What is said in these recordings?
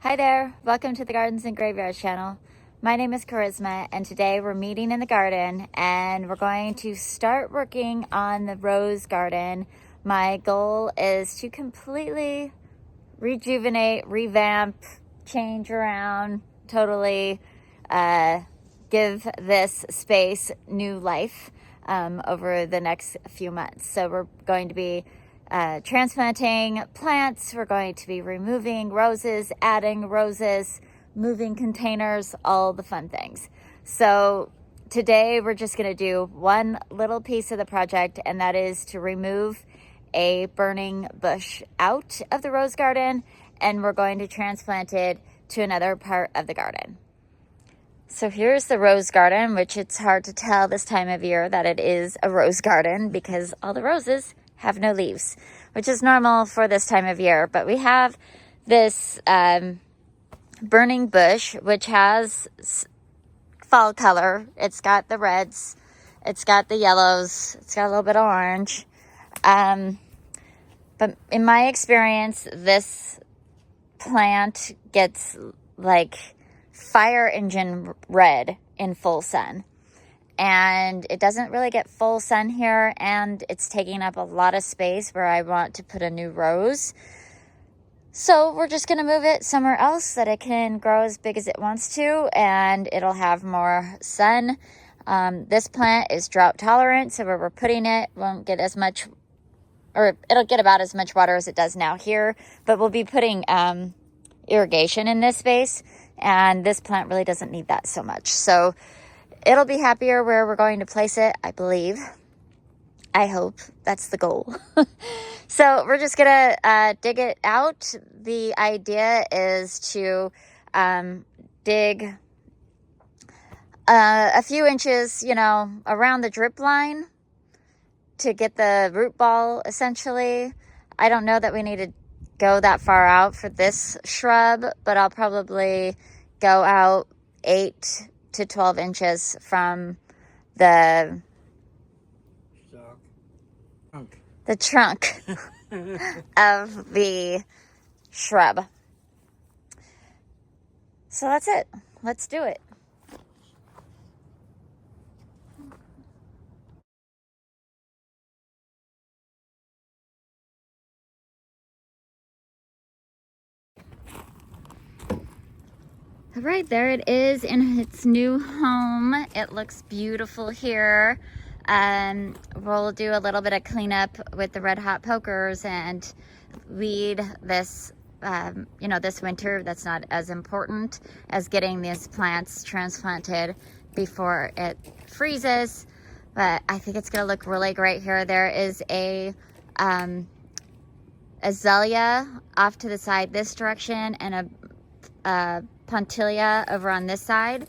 Hi there, welcome to the Gardens and Graveyards channel. My name is Charisma and today we're meeting in the garden and we're going to start working on the rose garden. My goal is to completely rejuvenate, revamp, change around, totally give this space new life over the next few months. So we're going to be transplanting plants. We're going to be removing roses, adding roses, moving containers, all the fun things. So today we're just going to do one little piece of the project, and that is to remove a burning bush out of the rose garden, and we're going to transplant it to another part of the garden. So here's the rose garden, which it's hard to tell this time of year that it is a rose garden because all the roses have no leaves, which is normal for this time of year. But we have this burning bush, which has fall color. It's got the reds, it's got the yellows, it's got a little bit of orange. But in my experience, this plant gets like fire engine red in full sun. And it doesn't really get full sun here, and it's taking up a lot of space where I want to put a new rose. So we're just going to move it somewhere else that it can grow as big as it wants to, and it'll have more sun. This plant is drought tolerant, so where we're putting it won't get as much, or it'll get about as much water as it does now here, but we'll be putting irrigation in this space, and this plant really doesn't need that so much. So it'll be happier where we're going to place it, I believe. I hope. That's the goal. So we're just going to dig it out. The idea is to dig a few inches, around the drip line to get the root ball, essentially. I don't know that we need to go that far out for this shrub, but I'll probably go out 8 to 12 inches from the trunk of the shrub. So that's it. Let's do it. All right, there it is in its new home. It looks beautiful here. We'll do a little bit of cleanup with the red hot pokers and weed this, this winter. That's not as important as getting these plants transplanted before it freezes. But I think it's gonna look really great here. There is a azalea off to the side this direction and a pontilia over on this side,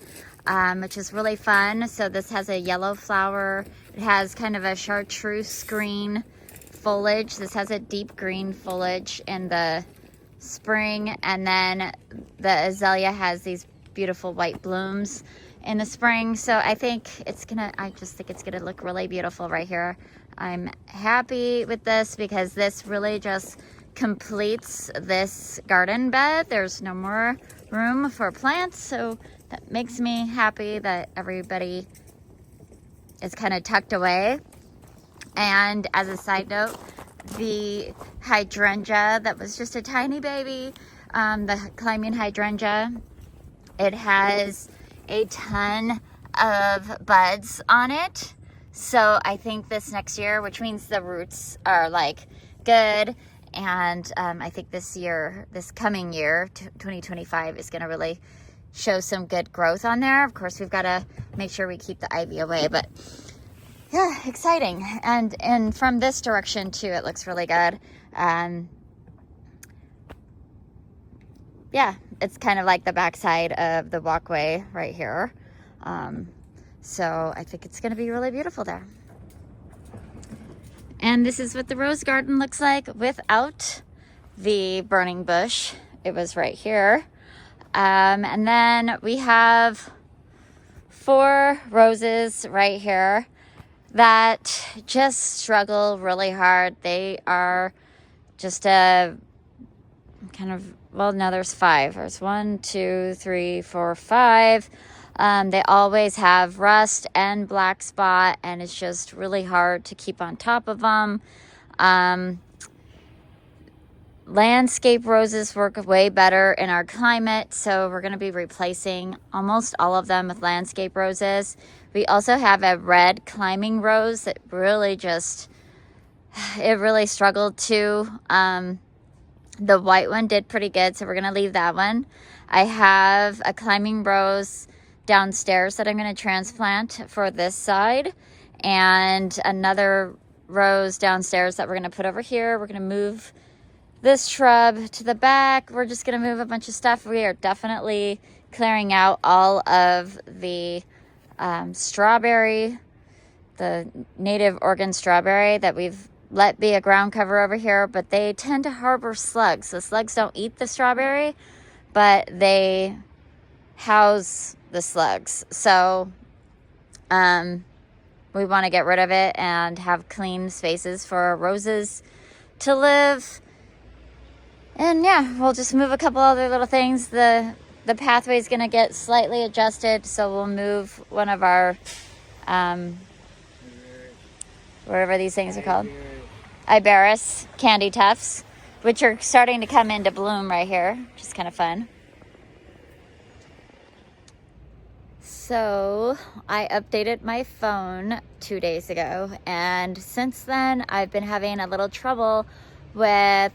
which is really fun. So this has a yellow flower. It has kind of a chartreuse green foliage. This has a deep green foliage in the spring, and then the azalea has these beautiful white blooms in the spring. So I just think it's gonna look really beautiful right here. I'm happy with this because this really just completes this garden bed. There's no more room for plants, so that makes me happy that everybody is kind of tucked away. And as a side note, the hydrangea that was just a tiny baby, the climbing hydrangea, it has a ton of buds on it. So I think this next year, which means the roots are like good, and I think this coming year, 2025, is going to really show some good growth on there. Of course, we've got to make sure we keep the ivy away, but yeah, exciting. And from this direction too, it looks really good. Yeah, it's kind of like the backside of the walkway right here. So I think it's going to be really beautiful there. And this is what the rose garden looks like without the burning bush. It was right here. And then we have 4 roses right here that just struggle really hard. They are just a well, no, there's 5. There's 1, 2, 3, 4, 5. They always have rust and black spot, and it's just really hard to keep on top of them. Landscape roses work way better in our climate, so we're going to be replacing almost all of them with landscape roses. We also have a red climbing rose that really struggled too. The white one did pretty good, so we're going to leave that one. I have a climbing rose downstairs that I'm going to transplant for this side, and another rose downstairs that we're going to put over here. We're going to move this shrub to the back. We're just going to move a bunch of stuff. We are definitely clearing out all of the strawberry, the native Oregon strawberry that we've let be a ground cover over here, but they tend to harbor slugs. The slugs don't eat the strawberry, but they house the slugs. So we want to get rid of it and have clean spaces for our roses to live. And yeah, we'll just move a couple other little things. The pathway is going to get slightly adjusted, so we'll move one of our whatever these things are called, Iberis candy tufts, which are starting to come into bloom right here, which is kind of fun. So I updated my phone 2 days ago, and since then I've been having a little trouble with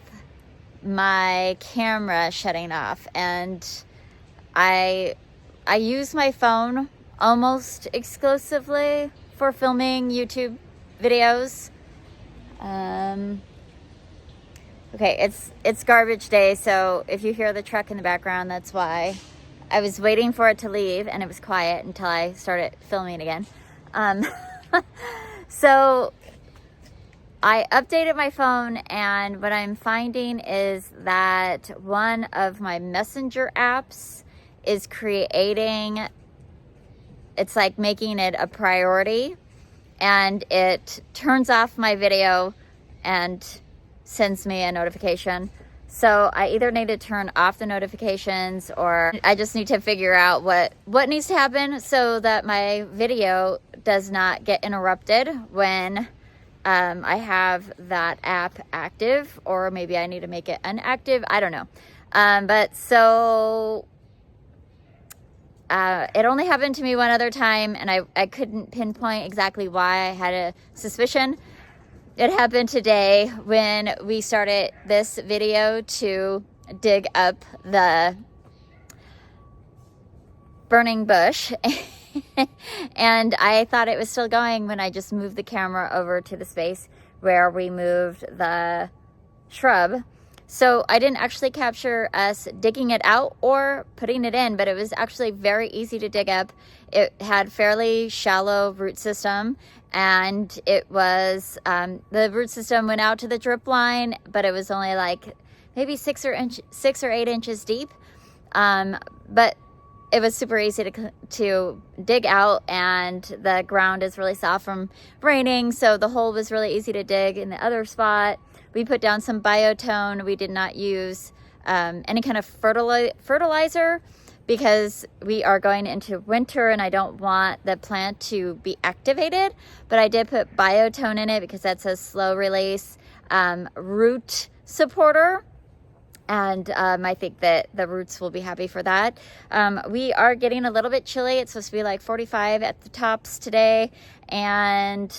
my camera shutting off, and I use my phone almost exclusively for filming YouTube videos. Okay, it's garbage day, so if you hear the truck in the background, that's why. I was waiting for it to leave, and it was quiet until I started filming again. So I updated my phone, and what I'm finding is that one of my messenger apps is it's like making it a priority, and it turns off my video and sends me a notification. So I either need to turn off the notifications, or I just need to figure out what needs to happen so that my video does not get interrupted when I have that app active, or maybe I need to make it inactive. I don't know. But so it only happened to me one other time, and I couldn't pinpoint exactly why. I had a suspicion. It happened today when we started this video to dig up the burning bush. And I thought it was still going when I just moved the camera over to the space where we moved the shrub. So I didn't actually capture us digging it out or putting it in, but it was actually very easy to dig up. It had fairly shallow root system, and it was, the root system went out to the drip line, but it was only like maybe 6 or 8 inches deep. But it was super easy to dig out, and the ground is really soft from raining, so the hole was really easy to dig. In the other spot, we put down some biotone. We did not use any kind of fertilizer because we are going into winter and I don't want the plant to be activated, but I did put biotone in it because that's a slow release root supporter. And I think that the roots will be happy for that. We are getting a little bit chilly. It's supposed to be like 45 at the tops today. And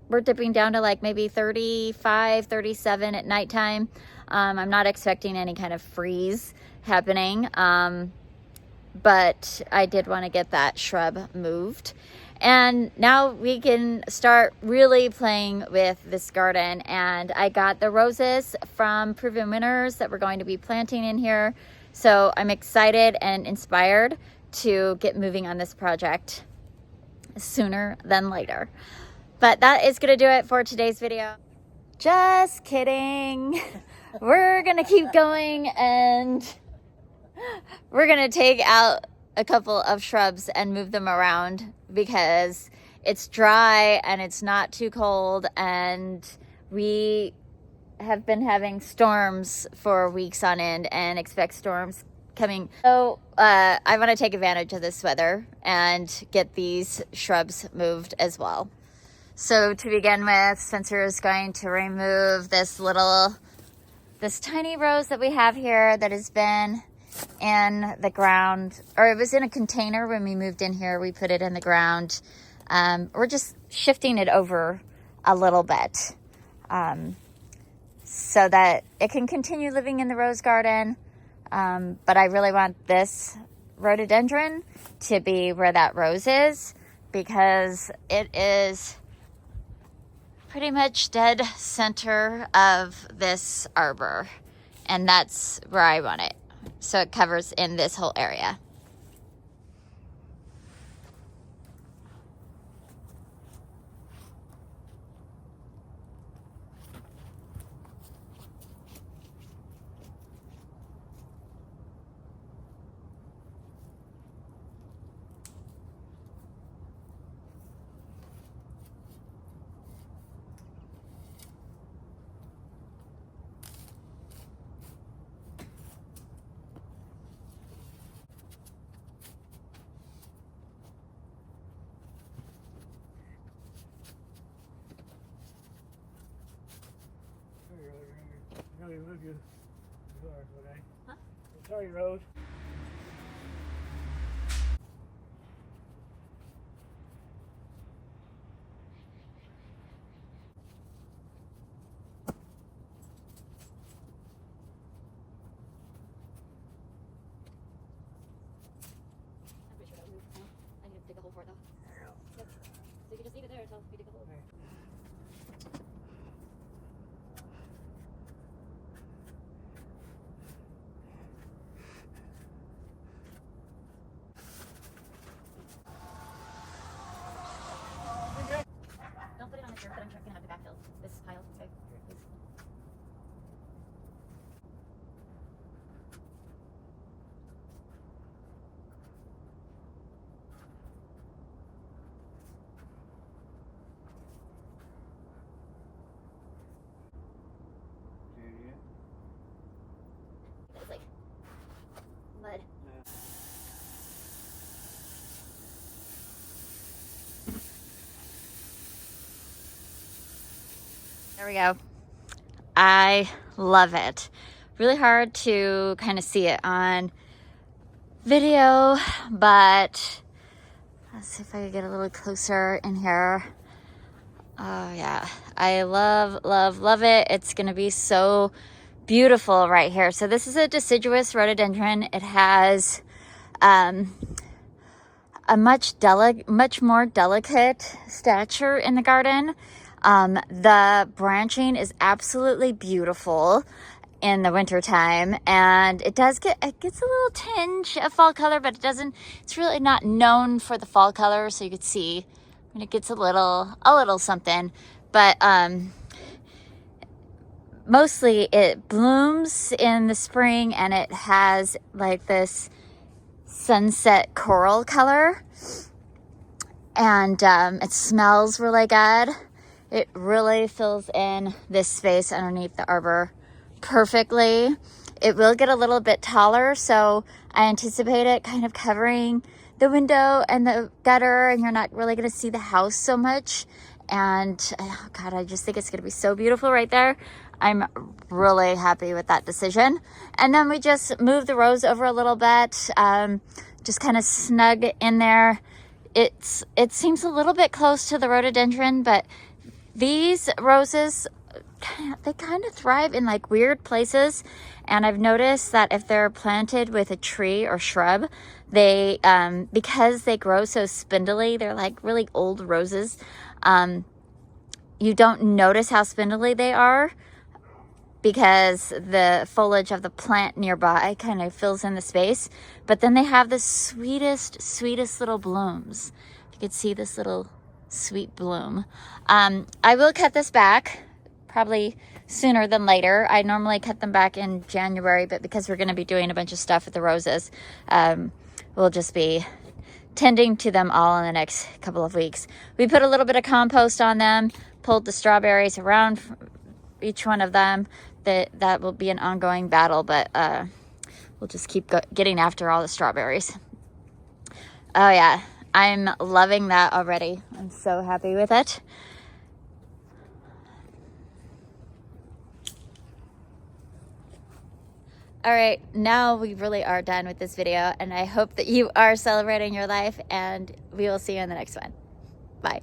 we're dipping down to like maybe 35, 37 at nighttime. I'm not expecting any kind of freeze happening. But I did want to get that shrub moved. And now we can start really playing with this garden. And I got the roses from Proven Winners that we're going to be planting in here. So I'm excited and inspired to get moving on this project sooner than later. But that is going to do it for today's video. Just kidding. We're going to keep going, and we're going to take out a couple of shrubs and move them around because it's dry and it's not too cold, and we have been having storms for weeks on end and expect storms coming. So I want to take advantage of this weather and get these shrubs moved as well. So to begin with, Spencer is going to remove this tiny rose that we have here that has been in the ground, or it was in a container when we moved in here. We put it in the ground. We're just shifting it over a little bit so that it can continue living in the rose garden. But I really want this rhododendron to be where that rose is, because it is pretty much dead center of this arbor, and that's where I want it. So it covers in this whole area. Sorry, Rose. I need to dig a hole for it though. Yep. So you can just leave it there until we dig a hole. Don't put it on the dirt, but I'm gonna have to backfill this pile. Okay. Please. It's like mud. There we go. I love it. Really hard to kind of see it on video, but let's see if I can get a little closer in here. Oh yeah, I love it. It's gonna be so beautiful right here. So this is a deciduous rhododendron. It has a much more delicate stature in the garden. The branching is absolutely beautiful in the wintertime, and it gets a little tinge of fall color, but it's really not known for the fall color. So you could see when it gets a little something, but mostly it blooms in the spring, and it has like this sunset coral color, and it smells really good. It really fills in this space underneath the arbor perfectly. It will get a little bit taller, so I anticipate it kind of covering the window and the gutter, and you're not really going to see the house so much. And oh God, I just think it's going to be so beautiful right there. I'm really happy with that decision. And then we just move the rose over a little bit, just kind of snug in there. It seems a little bit close to the rhododendron, but these roses, they kind of thrive in like weird places. And I've noticed that if they're planted with a tree or shrub, they because they grow so spindly, they're like really old roses. You don't notice how spindly they are because the foliage of the plant nearby kind of fills in the space. But then they have the sweetest little blooms. You could see this little sweet bloom. I will cut this back probably sooner than later. I normally cut them back in January, but because we're going to be doing a bunch of stuff with the roses, we'll just be tending to them all in the next couple of weeks. We put a little bit of compost on them, pulled the strawberries around each one of them. That will be an ongoing battle, but we'll just keep getting after all the strawberries. Oh yeah, I'm loving that already. I'm so happy with it. All right, now we really are done with this video, and I hope that you are celebrating your life, and we will see you in the next one. Bye.